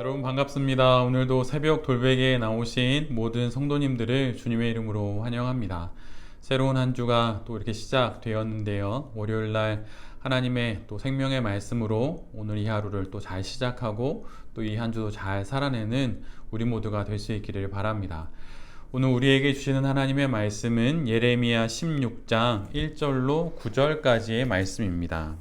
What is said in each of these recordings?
여러분 반갑습니다. 오늘도 새벽 돌베개에 나오신 모든 성도님들을 주님의 이름으로 환영합니다. 새로운 한 주가 또 이렇게 시작되었는데요. 월요일날 하나님의 또 생명의 말씀으로 오늘 이 하루를 또 잘 시작하고 또 이 한 주도 잘 살아내는 우리 모두가 될 수 있기를 바랍니다. 오늘 우리에게 주시는 하나님의 말씀은 예레미야 16장 1절로 9절까지의 말씀입니다.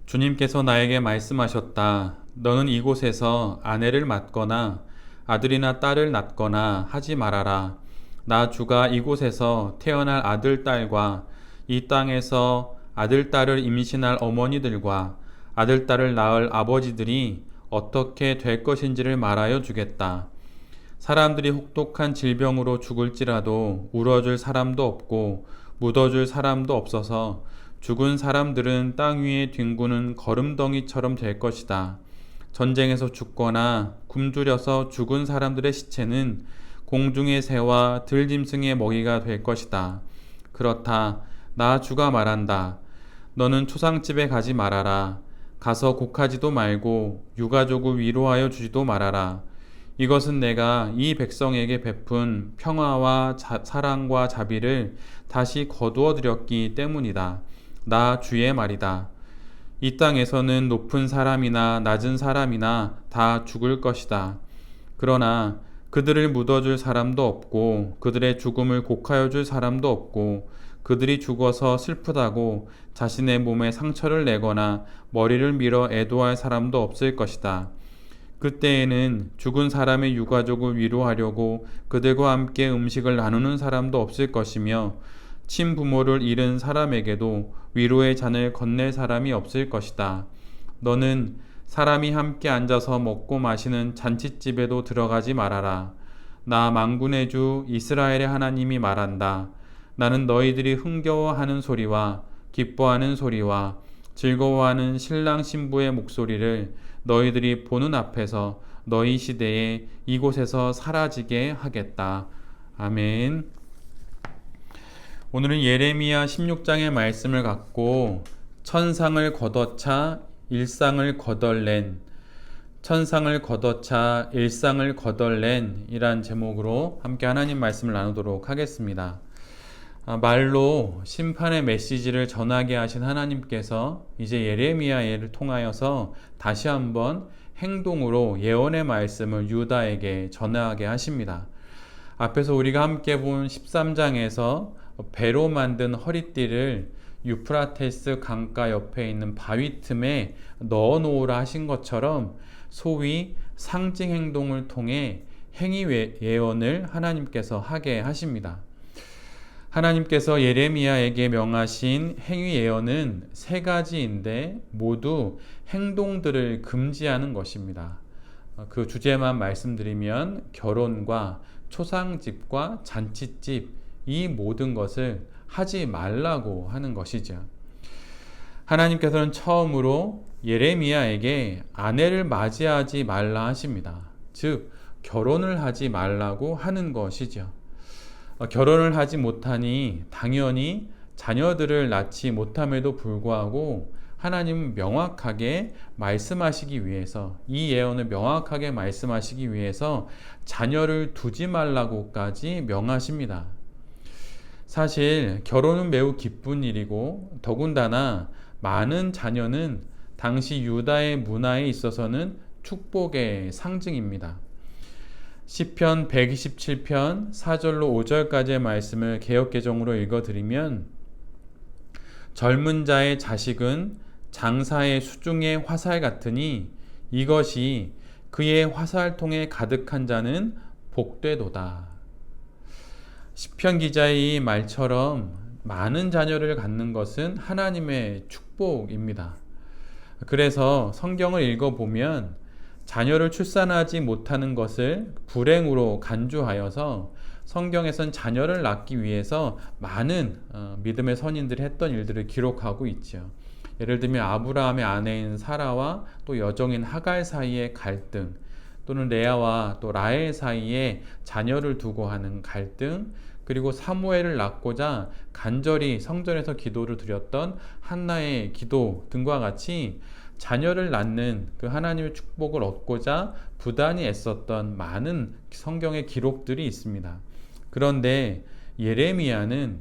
주님께서 나에게 말씀하셨다. 너는 이곳에서 아내를 맡거나 아들이나 딸을 낳거나 하지 말아라. 나 주가 이곳에서 태어날 아들, 딸과 이 땅에서 아들, 딸을 임신할 어머니들과 아들, 딸을 낳을 아버지들이 어떻게 될 것인지를 말하여 주겠다. 사람들이 혹독한 질병으로 죽을지라도 울어줄 사람도 없고 묻어줄 사람도 없어서 죽은 사람들은 땅 위에 뒹구는 거름덩이처럼 될 것이다. 전쟁에서 죽거나 굶주려서 죽은 사람들의 시체는 공중의 새와 들짐승의 먹이가 될 것이다. 그렇다. 나 주가 말한다. 너는 초상집에 가지 말아라. 가서 곡하지도 말고 유가족을 위로하여 주지도 말아라. 이것은 내가 이 백성에게 베푼 평화와 사랑과 자비를 다시 거두어 드렸기 때문이다. 나 주의 말이다. 이 땅에서는 높은 사람이나 낮은 사람이나 다 죽을 것이다. 그러나 그들을 묻어줄 사람도 없고 그들의 죽음을 곡하여 줄 사람도 없고 그들이 죽어서 슬프다고 자신의 몸에 상처를 내거나 머리를 밀어 애도할 사람도 없을 것이다. 그때에는 죽은 사람의 유가족을 위로하려고 그들과 함께 음식을 나누는 사람도 없을 것이며 친부모를 잃은 사람에게도 위로의 잔을 건넬 사람이 없을 것이다. 너는 사람이 함께 앉아서 먹고 마시는 잔칫집에도 들어가지 말아라. 나 만군의 주 이스라엘의 하나님이 말한다. 나는 너희들이 흥겨워하는 소리와 기뻐하는 소리와 즐거워하는 신랑 신부의 목소리를 너희들이 보는 앞에서 너희 시대에 이곳에서 사라지게 하겠다. 아멘. 오늘은 예레미야 16장의 말씀을 갖고 천상을 걷어차 일상을 거덜낸 천상을 걷어차 일상을 거덜낸 이란 제목으로 함께 하나님 말씀을 나누도록 하겠습니다. 말로 심판의 메시지를 전하게 하신 하나님께서 이제 예레미야를 통하여서 다시 한번 행동으로 예언의 말씀을 유다에게 전하게 하십니다. 앞에서 우리가 함께 본 13장에서 배로 만든 허리띠를 유프라테스 강가 옆에 있는 바위 틈에 넣어 놓으라 하신 것처럼 소위 상징 행동을 통해 행위 예언을 하나님께서 하게 하십니다. 하나님께서 예레미야에게 명하신 행위 예언은 세 가지인데 모두 행동들을 금지하는 것입니다. 그 주제만 말씀드리면 결혼과 초상집과 잔칫집 이 모든 것을 하지 말라고 하는 것이죠. 하나님께서는 처음으로 예레미야에게 아내를 맞이하지 말라 하십니다. 즉 결혼을 하지 말라고 하는 것이죠. 결혼을 하지 못하니 당연히 자녀들을 낳지 못함에도 불구하고 하나님은 명확하게 말씀하시기 위해서 이 예언을 명확하게 말씀하시기 위해서 자녀를 두지 말라고까지 명하십니다. 사실 결혼은 매우 기쁜 일이고 더군다나 많은 자녀는 당시 유다의 문화에 있어서는 축복의 상징입니다. 시편 127편 4절로 5절까지의 말씀을 개역개정으로 읽어드리면 젊은 자의 자식은 장사의 수중의 화살 같으니 이것이 그의 화살통에 가득한 자는 복되도다. 시편 기자의 이 말처럼 많은 자녀를 갖는 것은 하나님의 축복입니다. 그래서 성경을 읽어보면 자녀를 출산하지 못하는 것을 불행으로 간주하여서 성경에선 자녀를 낳기 위해서 많은 믿음의 선인들이 했던 일들을 기록하고 있죠. 예를 들면 아브라함의 아내인 사라와 또 여종인 하갈 사이의 갈등, 또는 레아와 또 라헬 사이에 자녀를 두고 하는 갈등, 그리고 사무엘을 낳고자 간절히 성전에서 기도를 드렸던 한나의 기도 등과 같이 자녀를 낳는 그 하나님의 축복을 얻고자 부단히 애썼던 많은 성경의 기록들이 있습니다. 그런데 예레미야는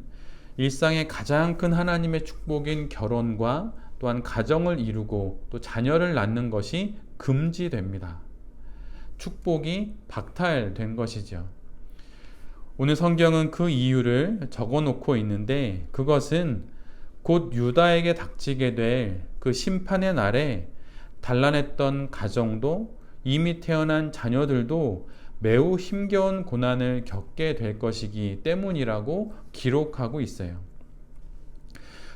일상의 가장 큰 하나님의 축복인 결혼과 또한 가정을 이루고 또 자녀를 낳는 것이 금지됩니다. 축복이 박탈된 것이죠. 오늘 성경은 그 이유를 적어 놓고 있는데, 그것은 곧 유다에게 닥치게 될 그 심판의 날에 단란했던 가정도 이미 태어난 자녀들도 매우 힘겨운 고난을 겪게 될 것이기 때문이라고 기록하고 있어요.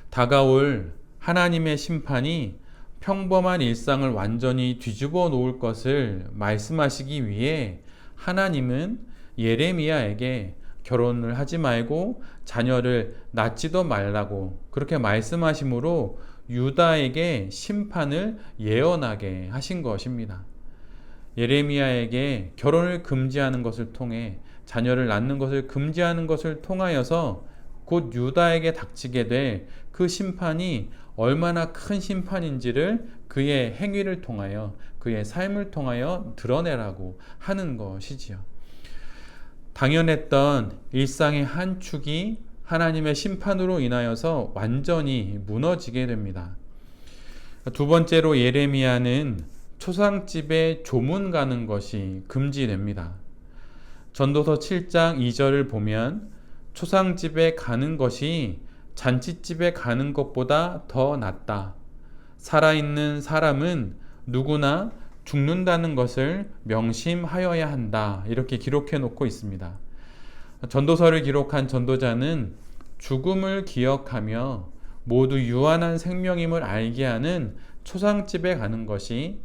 다가올 하나님의 심판이 평범한 일상을 완전히 뒤집어 놓을 것을 말씀하시기 위해 하나님은 예레미야에게 결혼을 하지 말고 자녀를 낳지도 말라고 그렇게 말씀하심으로 유다에게 심판을 예언하게 하신 것입니다. 예레미야에게 결혼을 금지하는 것을 통해 자녀를 낳는 것을 금지하는 것을 통하여서 곧 유다에게 닥치게 될 그 심판이 얼마나 큰 심판인지를 그의 행위를 통하여, 그의 삶을 통하여 드러내라고 하는 것이지요. 당연했던 일상의 한 축이 하나님의 심판으로 인하여서 완전히 무너지게 됩니다. 두 번째로 예레미야는 초상집에 조문 가는 것이 금지됩니다. 전도서 7장 2절을 보면 초상집에 가는 것이 잔치집에 가는 것보다 더 낫다. 살아있는 사람은 누구나 죽는다는 것을 명심하여야 한다. 이렇게 기록해 놓고 있습니다. 전도서를 기록한 전도자는 죽음을 기억하며 모두 유한한 생명임을 알게 하는 초상집에 가는 것이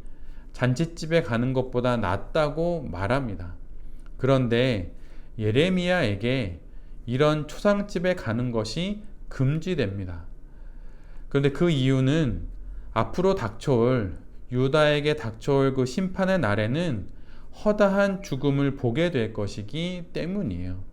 잔치집에 가는 것보다 낫다고 말합니다. 그런데 예레미야에게 이런 초상집에 가는 것이 금지됩니다. 그런데 그 이유는 앞으로 닥쳐올, 유다에게 닥쳐올 그 심판의 날에는 허다한 죽음을 보게 될 것이기 때문이에요.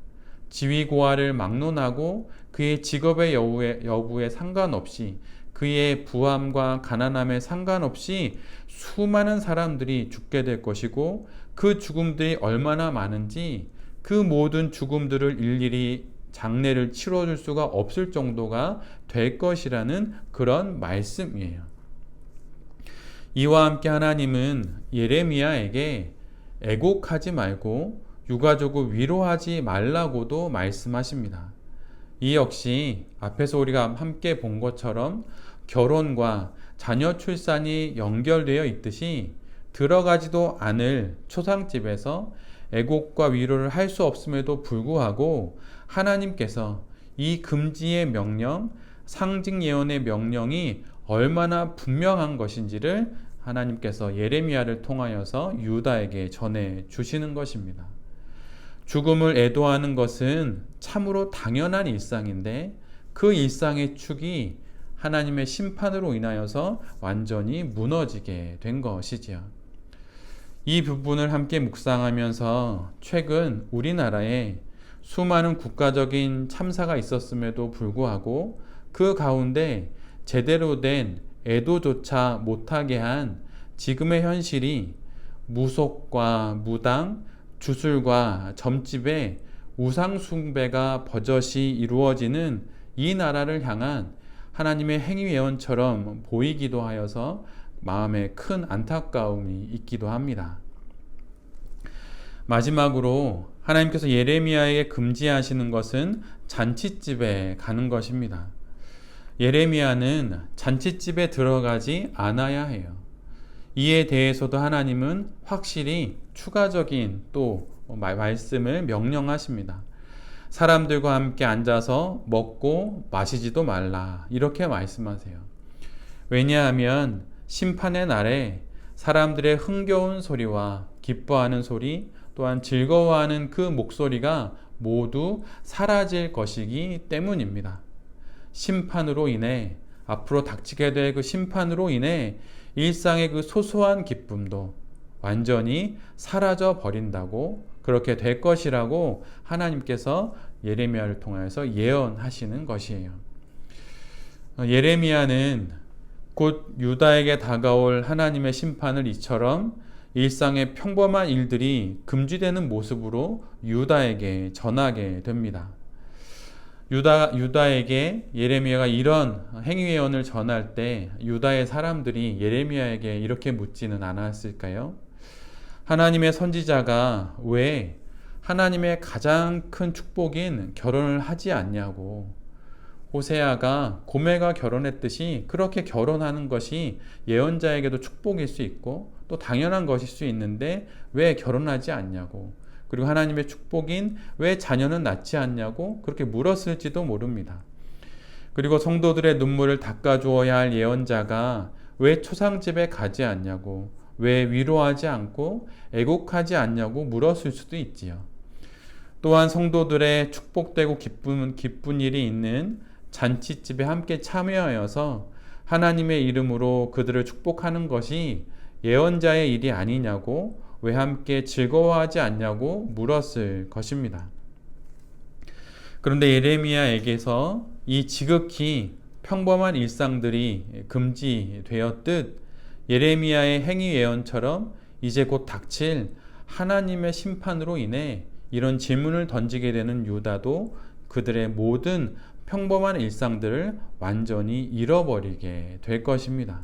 지위고하를 막론하고 그의 직업의 여부에 상관없이, 그의 부함과 가난함에 상관없이 수많은 사람들이 죽게 될 것이고, 그 죽음들이 얼마나 많은지 그 모든 죽음들을 일일이 장례를 치러줄 수가 없을 정도가 될 것이라는 그런 말씀이에요. 이와 함께 하나님은 예레미야에게 애곡하지 말고 유가족을 위로하지 말라고도 말씀하십니다. 이 역시 앞에서 우리가 함께 본 것처럼 결혼과 자녀 출산이 연결되어 있듯이 들어가지도 않을 초상집에서 애곡과 위로를 할 수 없음에도 불구하고 하나님께서 이 금지의 명령, 상징 예언의 명령이 얼마나 분명한 것인지를 하나님께서 예레미야를 통하여서 유다에게 전해 주시는 것입니다. 죽음을 애도하는 것은 참으로 당연한 일상인데 그 일상의 축이 하나님의 심판으로 인하여서 완전히 무너지게 된 것이지요. 이 부분을 함께 묵상하면서 최근 우리나라에 수많은 국가적인 참사가 있었음에도 불구하고 그 가운데 제대로 된 애도조차 못하게 한 지금의 현실이 무속과 무당, 주술과 점집에 우상숭배가 버젓이 이루어지는 이 나라를 향한 하나님의 행위 예언처럼 보이기도 하여서 마음에 큰 안타까움이 있기도 합니다. 마지막으로 하나님께서 예레미야에게 금지하시는 것은 잔치집에 가는 것입니다. 예레미야는 잔치집에 들어가지 않아야 해요. 이에 대해서도 하나님은 확실히 추가적인 또 말씀을 명령하십니다. 사람들과 함께 앉아서 먹고 마시지도 말라, 이렇게 말씀하세요. 왜냐하면 심판의 날에 사람들의 흥겨운 소리와 기뻐하는 소리, 또한 즐거워하는 그 목소리가 모두 사라질 것이기 때문입니다. 심판으로 인해, 앞으로 닥치게 될 그 심판으로 인해 일상의 그 소소한 기쁨도 완전히 사라져 버린다고, 그렇게 될 것이라고 하나님께서 예레미야를 통해서 예언하시는 것이에요. 예레미야는 곧 유다에게 다가올 하나님의 심판을 이처럼 일상의 평범한 일들이 금지되는 모습으로 유다에게 전하게 됩니다. 유다에게 예레미야가 이런 행위예언을 전할 때 유다의 사람들이 예레미야에게 이렇게 묻지는 않았을까요? 하나님의 선지자가 왜 하나님의 가장 큰 축복인 결혼을 하지 않냐고, 호세아가 고멜과 결혼했듯이 그렇게 결혼하는 것이 예언자에게도 축복일 수 있고 또 당연한 것일 수 있는데 왜 결혼하지 않냐고, 그리고 하나님의 축복인 왜 자녀는 낳지 않냐고 그렇게 물었을지도 모릅니다. 그리고 성도들의 눈물을 닦아주어야 할 예언자가 왜 초상집에 가지 않냐고, 왜 위로하지 않고 애곡하지 않냐고 물었을 수도 있지요. 또한 성도들의 축복되고 기쁜 일이 있는 잔치집에 함께 참여하여서 하나님의 이름으로 그들을 축복하는 것이 예언자의 일이 아니냐고, 왜 함께 즐거워하지 않냐고 물었을 것입니다. 그런데 예레미야에게서 이 지극히 평범한 일상들이 금지되었듯 예레미야의 행위 예언처럼 이제 곧 닥칠 하나님의 심판으로 인해 이런 질문을 던지게 되는 유다도 그들의 모든 평범한 일상들을 완전히 잃어버리게 될 것입니다.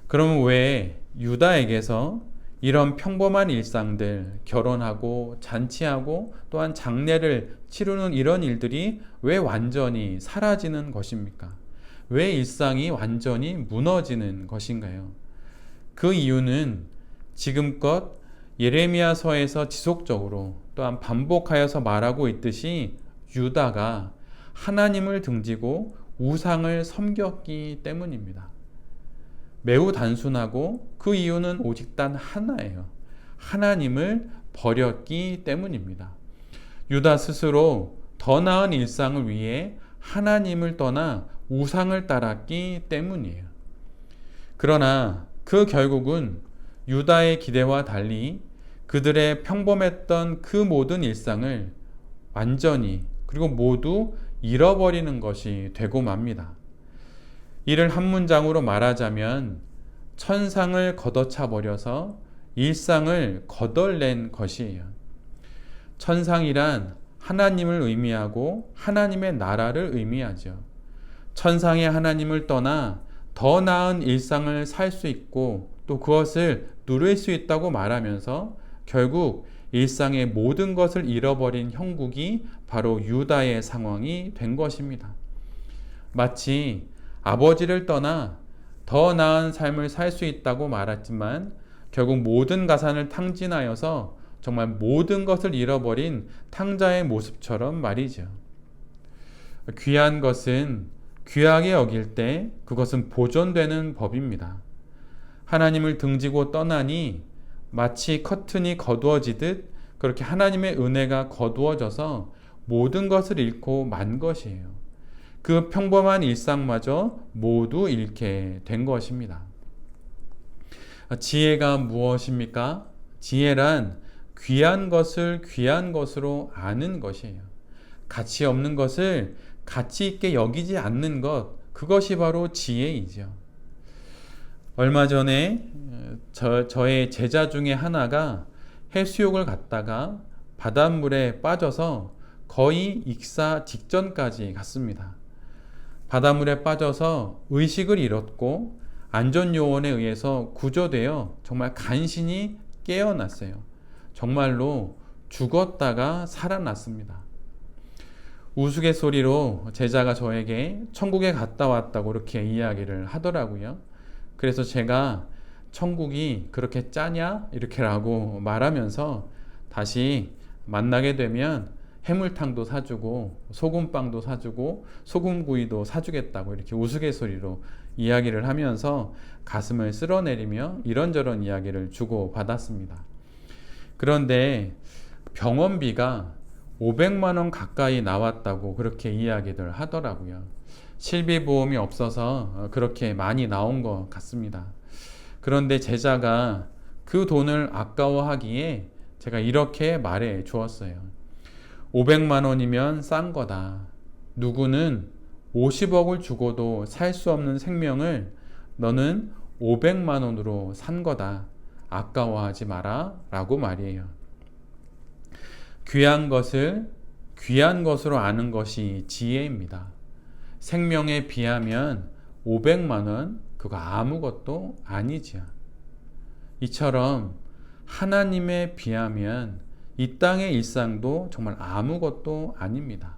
그럼 왜 유다에게서 이런 평범한 일상들, 결혼하고 잔치하고 또한 장례를 치르는 이런 일들이 왜 완전히 사라지는 것입니까? 왜 일상이 완전히 무너지는 것인가요? 그 이유는 지금껏 예레미야서에서 지속적으로 또한 반복하여서 말하고 있듯이 유다가 하나님을 등지고 우상을 섬겼기 때문입니다. 매우 단순하고 그 이유는 오직 단 하나예요. 하나님을 버렸기 때문입니다. 유다 스스로 더 나은 일상을 위해 하나님을 떠나 우상을 따랐기 때문이에요. 그러나 그 결국은 유다의 기대와 달리 그들의 평범했던 그 모든 일상을 완전히 그리고 모두 잃어버리는 것이 되고 맙니다. 이를 한 문장으로 말하자면 천상을 걷어차 버려서 일상을 거덜낸 것이에요. 천상이란 하나님을 의미하고 하나님의 나라를 의미하죠. 천상의 하나님을 떠나 더 나은 일상을 살 수 있고 또 그것을 누릴 수 있다고 말하면서 결국 일상의 모든 것을 잃어버린 형국이 바로 유다의 상황이 된 것입니다. 마치 아버지를 떠나 더 나은 삶을 살 수 있다고 말했지만 결국 모든 가산을 탕진하여서 정말 모든 것을 잃어버린 탕자의 모습처럼 말이죠. 귀한 것은 귀하게 여길 때 그것은 보존되는 법입니다. 하나님을 등지고 떠나니 마치 커튼이 거두어지듯 그렇게 하나님의 은혜가 거두어져서 모든 것을 잃고 만 것이에요. 그 평범한 일상마저 모두 잃게 된 것입니다. 지혜가 무엇입니까? 지혜란 귀한 것을 귀한 것으로 아는 것이에요. 가치 없는 것을 가치 있게 여기지 않는 것, 그것이 바로 지혜이죠. 얼마 전에 저의 제자 중에 하나가 해수욕을 갔다가 바닷물에 빠져서 거의 익사 직전까지 갔습니다. 바닷물에 빠져서 의식을 잃었고 안전요원에 의해서 구조되어 정말 간신히 깨어났어요. 정말로 죽었다가 살아났습니다. 우스갯소리로 제자가 저에게 천국에 갔다 왔다고 그렇게 이야기를 하더라고요. 그래서 제가 천국이 그렇게 짜냐? 이렇게라고 말하면서 다시 만나게 되면 해물탕도 사주고 소금빵도 사주고 소금구이도 사주겠다고 이렇게 우스갯소리로 이야기를 하면서 가슴을 쓸어내리며 이런저런 이야기를 주고받았습니다. 그런데 병원비가 500만 원 가까이 나왔다고 그렇게 이야기들 하더라고요. 실비보험이 없어서 그렇게 많이 나온 것 같습니다. 그런데 제자가 그 돈을 아까워하기에 제가 이렇게 말해 주었어요. 500만 원이면 싼 거다. 누구는 50억을 주고도 살 수 없는 생명을 너는 500만 원으로 산 거다. 아까워하지 마라. 라고 말이에요. 귀한 것을 귀한 것으로 아는 것이 지혜입니다. 생명에 비하면 500만 원, 그거 아무것도 아니지요. 이처럼 하나님에 비하면 이 땅의 일상도 정말 아무것도 아닙니다.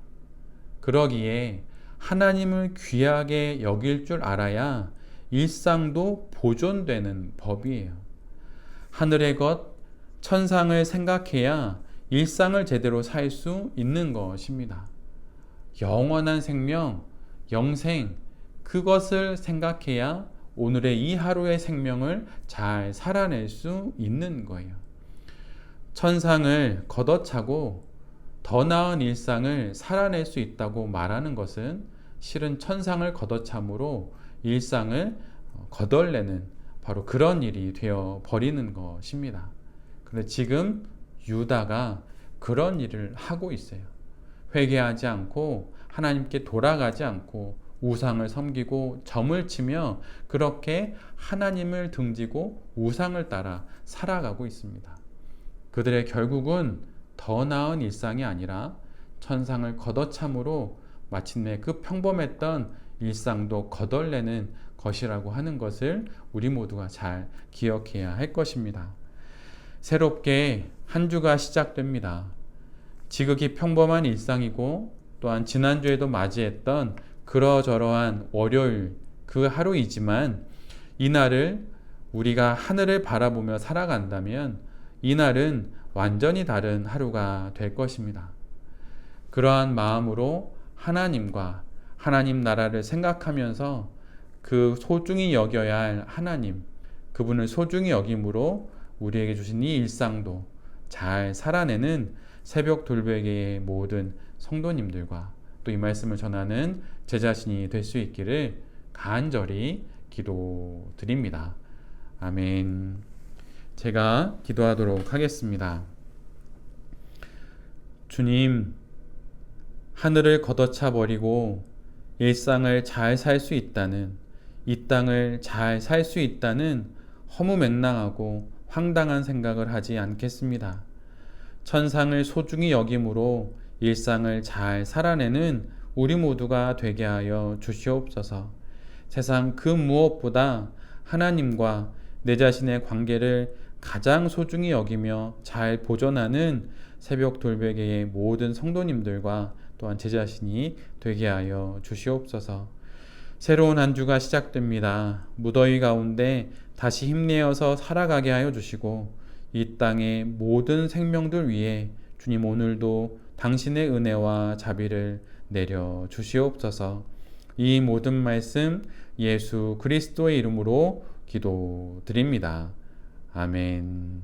그러기에 하나님을 귀하게 여길 줄 알아야 일상도 보존되는 법이에요. 하늘의 것, 천상을 생각해야 일상을 제대로 살 수 있는 것입니다. 영원한 생명, 영생, 그것을 생각해야 오늘의 이 하루의 생명을 잘 살아낼 수 있는 거예요. 천상을 걷어차고 더 나은 일상을 살아낼 수 있다고 말하는 것은 실은 천상을 걷어참으로 일상을 거덜내는 바로 그런 일이 되어 버리는 것입니다. 그런데 지금 유다가 그런 일을 하고 있어요. 회개하지 않고 하나님께 돌아가지 않고 우상을 섬기고 점을 치며 그렇게 하나님을 등지고 우상을 따라 살아가고 있습니다. 그들의 결국은 더 나은 일상이 아니라 천상을 걷어참으로 마침내 그 평범했던 일상도 거덜내는 것이라고 하는 것을 우리 모두가 잘 기억해야 할 것입니다. 새롭게 한 주가 시작됩니다. 지극히 평범한 일상이고 또한 지난주에도 맞이했던 그러저러한 월요일 그 하루이지만 이날을 우리가 하늘을 바라보며 살아간다면 이날은 완전히 다른 하루가 될 것입니다. 그러한 마음으로 하나님과 하나님 나라를 생각하면서 그 소중히 여겨야 할 하나님, 그분을 소중히 여김으로 우리에게 주신 이 일상도 잘 살아내는 새벽 돌베개의 모든 성도님들과 또 이 말씀을 전하는 제 자신이 될 수 있기를 간절히 기도드립니다. 아멘. 제가 기도하도록 하겠습니다. 주님, 하늘을 걷어차 버리고 일상을 잘 살 수 있다는, 이 땅을 잘 살 수 있다는 허무맹랑하고 황당한 생각을 하지 않겠습니다. 천상을 소중히 여김으로 일상을 잘 살아내는 우리 모두가 되게 하여 주시옵소서. 세상 그 무엇보다 하나님과 내 자신의 관계를 가장 소중히 여기며 잘 보존하는 새벽 돌베개의 모든 성도님들과 또한 제 자신이 되게 하여 주시옵소서. 새로운 한 주가 시작됩니다. 무더위 가운데 다시 힘내어서 살아가게 하여 주시고 이 땅의 모든 생명들 위해 주님 오늘도 당신의 은혜와 자비를 내려 주시옵소서. 이 모든 말씀 예수 그리스도의 이름으로 기도드립니다. 아멘.